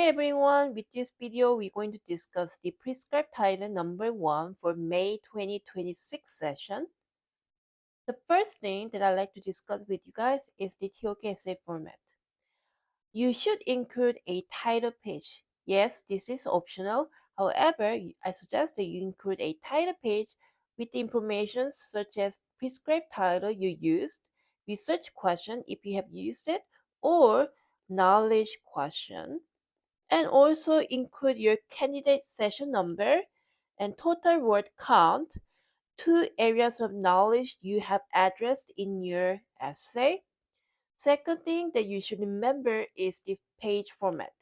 Okay everyone, with this video we're going to discuss the prescribed title number 1 for May 2026 session. The first thing that I'd like to discuss with you guys is the TOK essay format. You should include a title page. Yes, this is optional. However, I suggest that you include a title page with the information such as prescribed title you used, research question if you have used it, or knowledge question, and also include your candidate session number and total word count, two areas of knowledge you have addressed in your essay. Second thing that you should remember is the page format.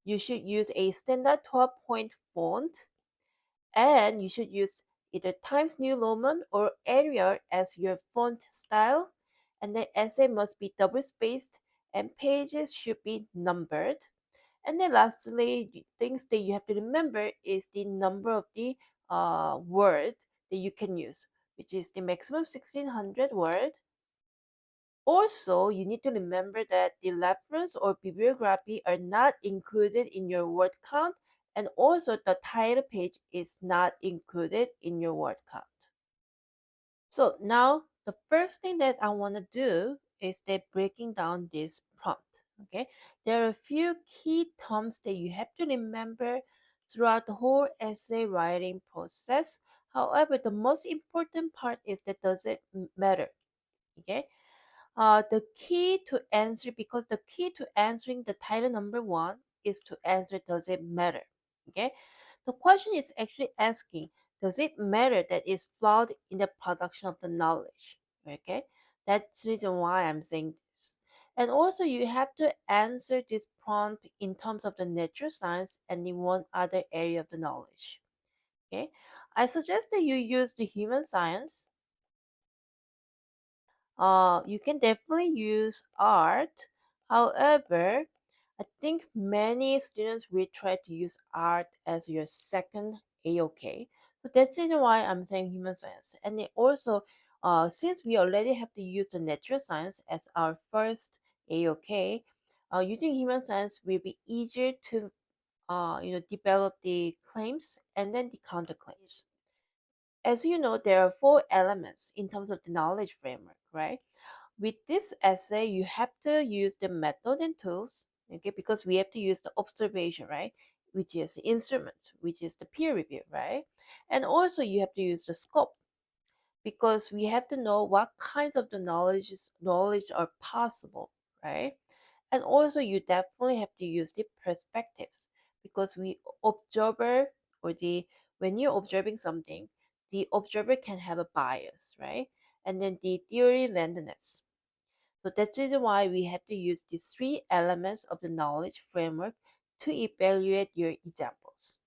You should use a standard 12-point font, and you should use either Times New Roman or Arial as your font style, and the essay must be double spaced and pages should be numbered. And then lastly, things that you have to remember is the number of the word that you can use, which is the maximum 1600 word. Also, you need to remember that the reference or bibliography are not included in your word count, and also the title page is not included in your word count. So now the first thing that I want to do is that breaking down this prompt. Okay, there are a few key terms that you have to remember throughout the whole essay writing process. However, the most important part is that does it matter? Okay, the key to answer, because the key to answering the title number 1 is to answer does it matter? Okay, the question is actually asking does it matter that it's flawed in the production of the knowledge? Okay, that's the reason why I'm saying this. And also you have to answer this prompt in terms of the natural science and in one other area of the knowledge. Okay, I suggest that you use the human science. You can definitely use art. However, I think many students will try to use art as your second AOK. So that's the reason why I'm saying human science. And it also, since we already have to use the natural science as our first AOK, using human science will be easier to develop the claims and then the counterclaims. As you know, there are 4 elements in terms of the knowledge framework, right? With this essay, you have to use the method and tools, okay, because we have to use the observation, right, which is the instrument, which is the peer review, right? And also you have to use the scope, because we have to know what kinds of the knowledge are possible, right? And also you definitely have to use the perspectives, because we observer or the when you're observing something, the observer can have a bias, right? And then the theory randomness. So that's the reason why we have to use these 3 elements of the knowledge framework to evaluate your examples.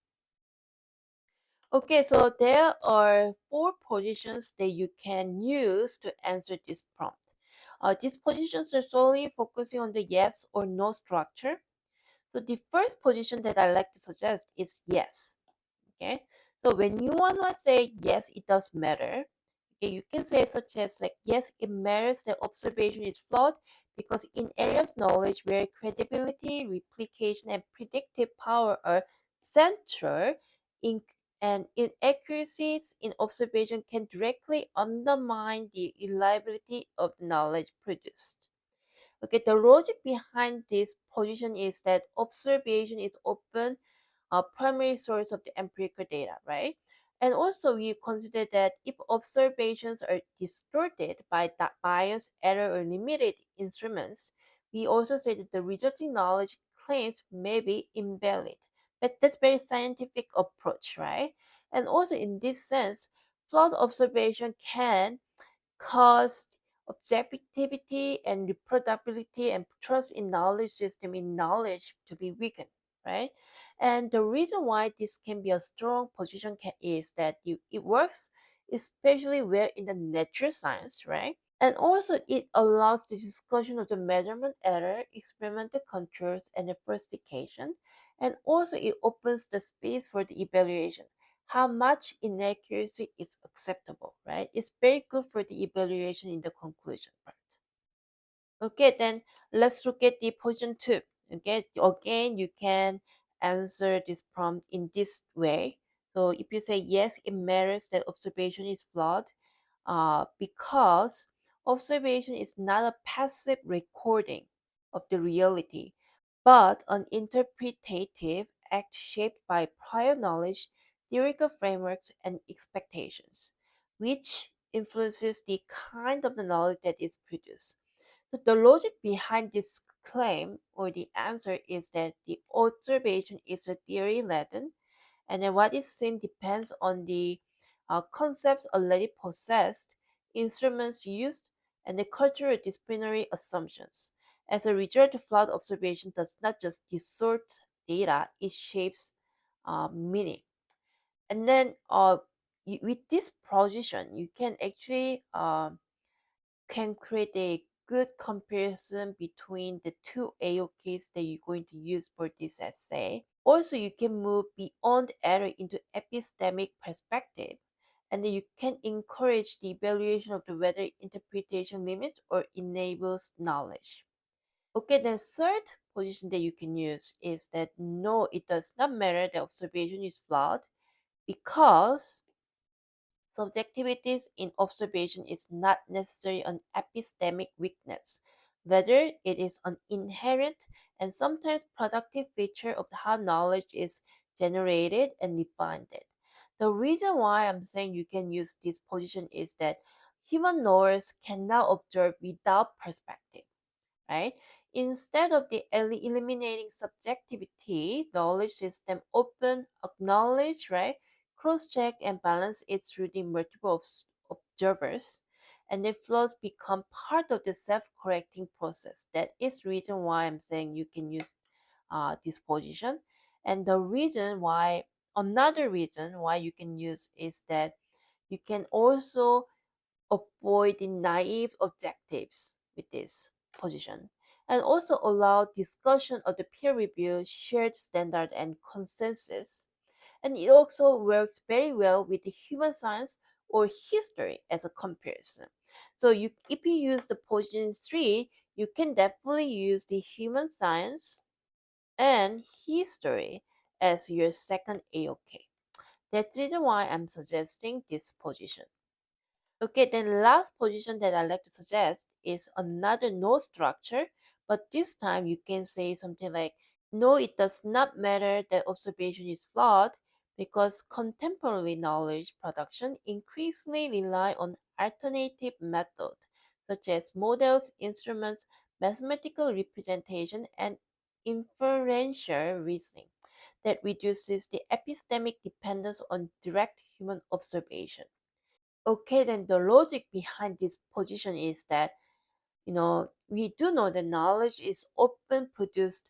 Okay, so there are 4 positions that you can use to answer this prompt. These positions are solely focusing on the yes or no structure. So the first position that I like to suggest is yes. Okay, so when you want to say yes, it does matter. Okay, you can say such as like yes, it matters that observation is flawed because in areas of knowledge where credibility, replication, and predictive power are central, in, and inaccuracies in observation can directly undermine the reliability of the knowledge produced. Okay, the logic behind this position is that observation is often a primary source of the empirical data, right? And also we consider that if observations are distorted by that bias, error, or limited instruments, we also say that the resulting knowledge claims may be invalid. But that's very scientific approach, right? And also in this sense, flawed observation can cause objectivity and reproducibility and trust in knowledge system in knowledge to be weakened, right? And the reason why this can be a strong position is that it works especially where in the natural science, right? And also it allows the discussion of the measurement error, experimental controls, and the falsification. And also it opens the space for the evaluation. How much inaccuracy is acceptable, right? It's very good for the evaluation in the conclusion part. Okay, then let's look at the position 2. Okay, again, you can answer this prompt in this way. So if you say yes, it matters that observation is flawed because observation is not a passive recording of the reality, but an interpretative act shaped by prior knowledge, theoretical frameworks, and expectations, which influences the kind of the knowledge that is produced. So the logic behind this claim or the answer is that the observation is a theory laden, and then what is seen depends on the concepts already possessed, instruments used, and the cultural disciplinary assumptions. As a result, flawed observation does not just distort data, it shapes meaning. And then with this position, you can actually can create a good comparison between the two AOKs that you're going to use for this essay. Also, you can move beyond error into epistemic perspective, and then you can encourage the evaluation of the whether interpretation limits or enables knowledge. Okay, the third position that you can use is that no, it does not matter the observation is flawed because subjectivities in observation is not necessarily an epistemic weakness. Rather, it is an inherent and sometimes productive feature of how knowledge is generated and refined. The reason why I'm saying you can use this position is that human knowers can now observe without perspective, right? Instead of the eliminating subjectivity, knowledge system often acknowledge, right, cross-check and balance it through the multiple observers, and the flaws become part of the self-correcting process. That is reason why I'm saying you can use this position, and the reason why, another reason why you can use is that you can also avoid the naive objectives with this position and also allow discussion of the peer review, shared standard, and consensus. And it also works very well with the human science or history as a comparison. So if you use the position 3, you can definitely use the human science and history as your second AOK. That's the reason why I'm suggesting this position. Okay, then last position that I like to suggest is another no structure, but this time you can say something like, no, it does not matter that observation is flawed because contemporary knowledge production increasingly rely on alternative methods such as models, instruments, mathematical representation, and inferential reasoning that reduces the epistemic dependence on direct human observation. Okay, then the logic behind this position is that, we do know that knowledge is often produced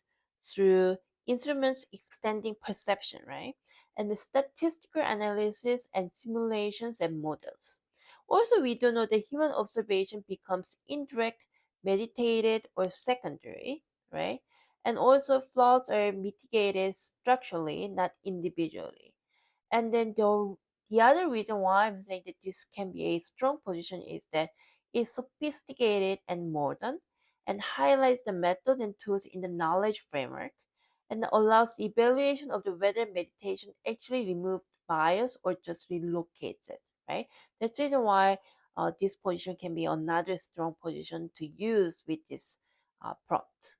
through instruments extending perception, right? And the statistical analysis and simulations and models. Also, we do know that human observation becomes indirect, meditated, or secondary, right? And also, flaws are mitigated structurally, not individually. And then the other reason why I'm saying that this can be a strong position is that it's sophisticated and modern and highlights the method and tools in the knowledge framework and allows the evaluation of the whether meditation actually removes bias or just relocates it, right? That's the reason why this position can be another strong position to use with this prompt.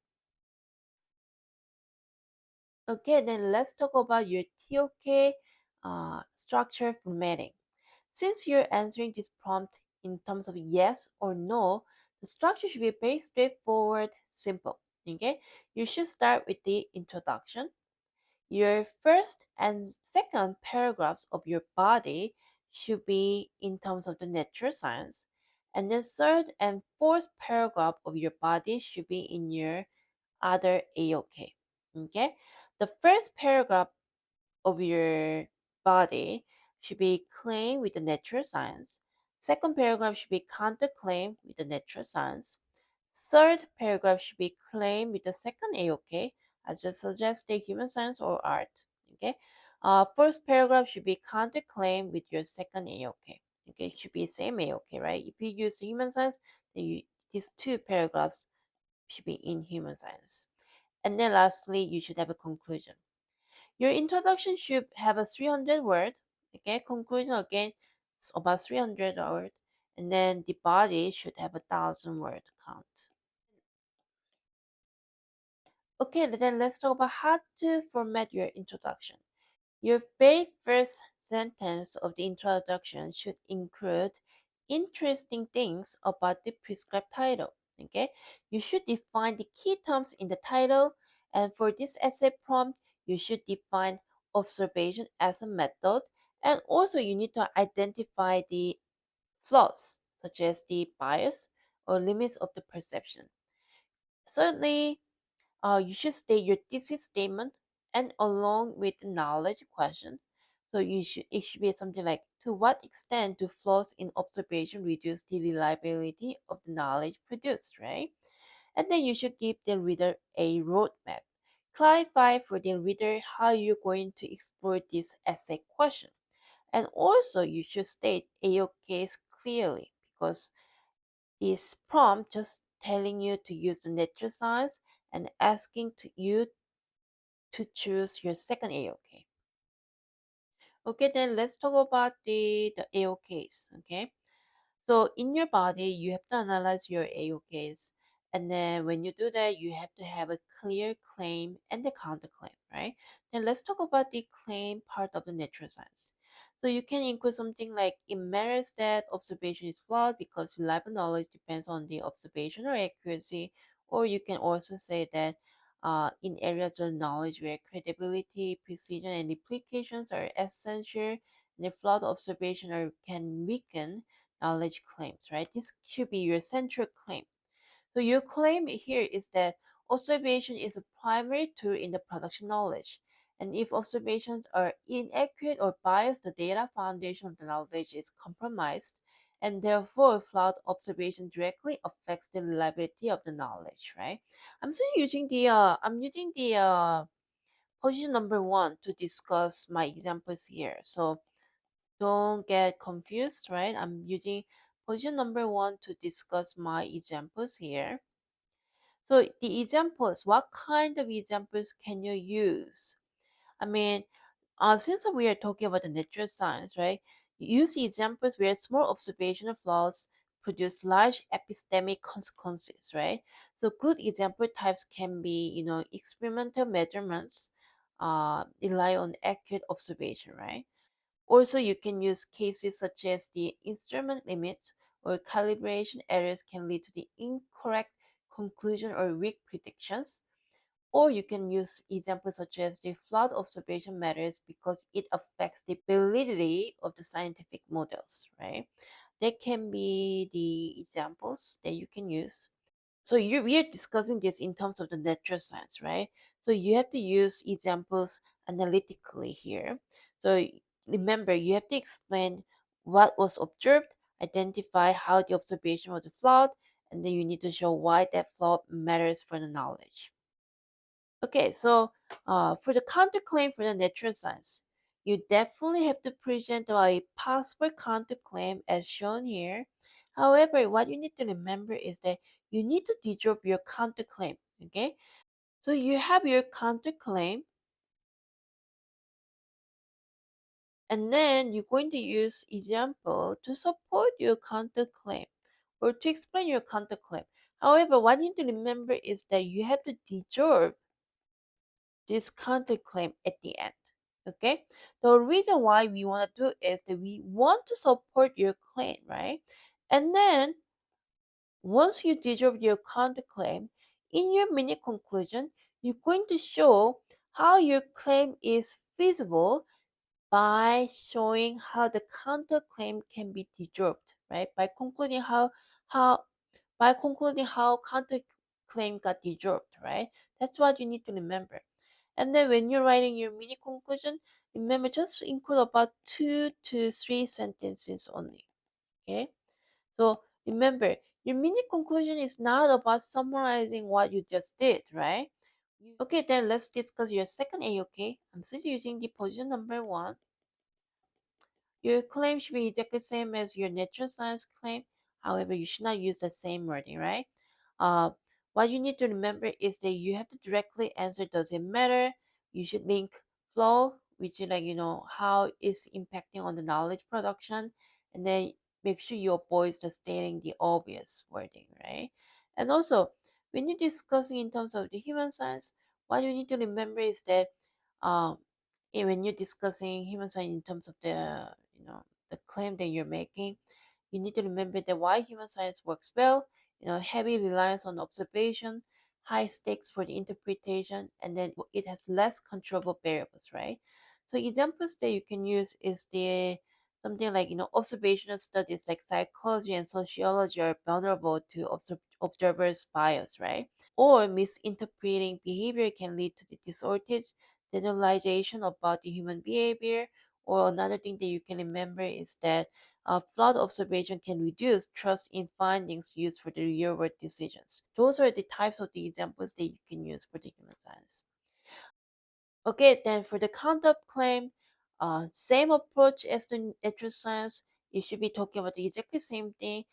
Okay, then let's talk about your TOK structure formatting. Since you're answering this prompt in terms of yes or no, the structure should be very straightforward, simple. Okay, you should start with the introduction. Your first and second paragraphs of your body should be in terms of the natural science, and then third and fourth paragraph of your body should be in your other AOK. Okay, the first paragraph of your body should be claimed with the natural science. Second paragraph should be counterclaim with the natural science. Third paragraph should be claimed with the second AOK, as just suggested human science or art. Okay. First paragraph should be counterclaim with your second AOK. Okay, it should be same AOK, right? If you use human science, then these two paragraphs should be in human science. And then lastly, you should have a conclusion. Your introduction should have a 300 word. Okay, conclusion again it's about 300 word, and then the body should have 1,000 word count. Okay, then let's talk about how to format your introduction. Your very first sentence of the introduction should include interesting things about the prescribed title. Okay, you should define the key terms in the title, and for this essay prompt, you should define observation as a method, and also you need to identify the flaws, such as the bias or limits of the perception. Certainly, you should state your thesis statement and along with the knowledge question. So it should be something like, to what extent do flaws in observation reduce the reliability of the knowledge produced, right? And then you should give the reader a roadmap. Clarify for the reader how you're going to explore this essay question. And also you should state AOKs clearly, because this prompt just telling you to use the natural science and asking you to choose your second AOK. Okay, then let's talk about the AOKs. Okay, so in your body, you have to analyze your AOKs. And then when you do that, you have to have a clear claim and the counterclaim, right? Then let's talk about the claim part of the natural science. So you can include something like, it matters that observation is flawed because reliable knowledge depends on the observation or accuracy. Or you can also say that in areas of knowledge where credibility, precision, and implications are essential, the flawed observation can weaken knowledge claims, right? This should be your central claim. So your claim here is that observation is a primary tool in the production knowledge. And if observations are inaccurate or biased, the data foundation of the knowledge is compromised, and therefore flawed observation directly affects the reliability of the knowledge, right? I'm using the position number one to discuss my examples here. So don't get confused, right? I'm using position number one to discuss my examples here. So the examples, what kind of examples can you use? I mean, since we are talking about the natural science, right? Use examples where small observational flaws produce large epistemic consequences, right? So good example types can be, experimental measurements, rely on accurate observation, right? Also, you can use cases such as the instrument limits or calibration errors can lead to the incorrect conclusion or weak predictions. Or you can use examples such as the flawed observation matters because it affects the validity of the scientific models, right? That can be the examples that you can use. So we are discussing this in terms of the natural science, right? So you have to use examples analytically here. So remember, you have to explain what was observed, identify how the observation was flawed, and then you need to show why that flaw matters for the knowledge. Okay, so for the counterclaim for the natural science, you definitely have to present a possible counterclaim as shown here. However, what you need to remember is that you need to develop your counterclaim. Okay, so you have your counterclaim, and then you're going to use example to support your counterclaim or to explain your counterclaim. However, what you need to remember is that you have to develop this counterclaim at the end. Okay, the reason why we want to do is that we want to support your claim, right? And then once you develop your counterclaim, in your mini conclusion, you're going to show how your claim is feasible by showing how the counterclaim can be developed, right? How by concluding how counterclaim got developed, right? That's what you need to remember. And then when you're writing your mini conclusion, remember just include about 2 to 3 sentences only. Okay? So remember, your mini conclusion is not about summarizing what you just did, right? Okay, then let's discuss your second AOK. I'm still using the position number one. Your claim should be exactly the same as your natural science claim. However, you should not use the same wording, right? Uh, what you need to remember is that you have to directly answer, does it matter? You should link flow, which is like, how it's impacting on the knowledge production, and then make sure you avoid the stating the obvious wording, right? And also, when you're discussing in terms of the human science, what you need to remember is that um, when you're discussing human science in terms of the claim that you're making, you need to remember that why human science works well, heavy reliance on observation, high stakes for the interpretation, and then it has less controllable variables, right? So examples that you can use is the something like observational studies like psychology and sociology are vulnerable to observers' bias, right? Or misinterpreting behavior can lead to the distorted generalization about the human behavior. Or another thing that you can remember is that flawed observation can reduce trust in findings used for the real world decisions. Those are the types of the examples that you can use for the human science. Okay, then for the conduct claim, same approach as the natural science. You should be talking about the exactly same thing,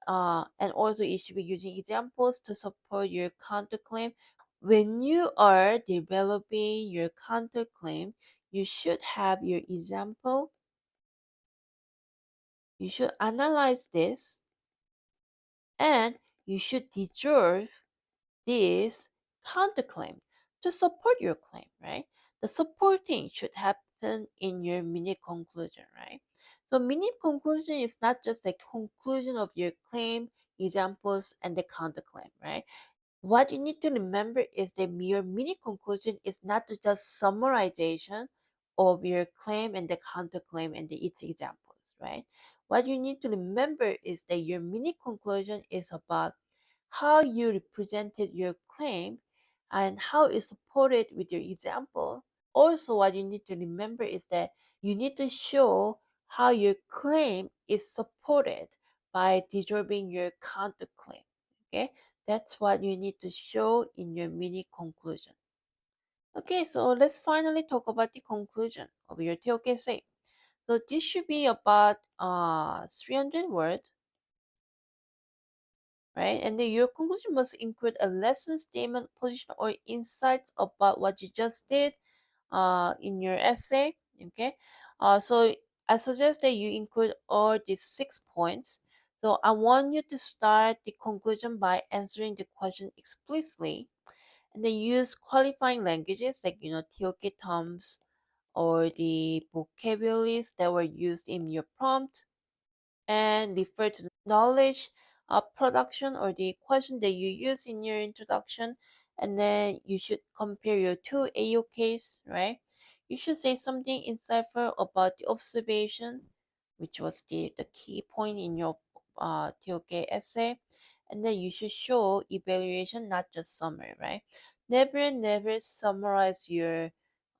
and also you should be using examples to support your counterclaim. When you are developing your counterclaim, you should have your example. You should analyze this, and you should deserve this counterclaim to support your claim, right? The supporting should happen in your mini conclusion, right? So mini conclusion is not just a conclusion of your claim, examples, and the counterclaim, right? What you need to remember is that your mini conclusion is not just summarization of your claim and the counterclaim and its examples, right? What you need to remember is that your mini conclusion is about how you represented your claim and how it's supported with your example. Also, what you need to remember is that you need to show how your claim is supported by deserving your counterclaim. Okay, that's what you need to show in your mini conclusion. Okay, so let's finally talk about the conclusion of your TOK essay. So this should be about 300 words, right? And then your conclusion must include a lesson statement, position, or insights about what you just did in your essay. Okay, so I suggest that you include all these 6 points. So I want you to start the conclusion by answering the question explicitly, and then use qualifying languages like TOK terms or the vocabularies that were used in your prompt, and refer to the knowledge production or the question that you use in your introduction. And then you should compare your two AOKs, right? You should say something insightful about the observation, which was the key point in your TOK essay. And then you should show evaluation, not just summary, right? Never summarize your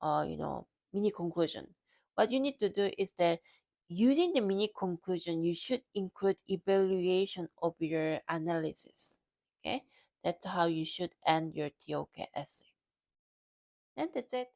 mini conclusion. What you need to do is that using the mini conclusion, you should include evaluation of your analysis. Okay, that's how you should end your TOK essay. And that's it.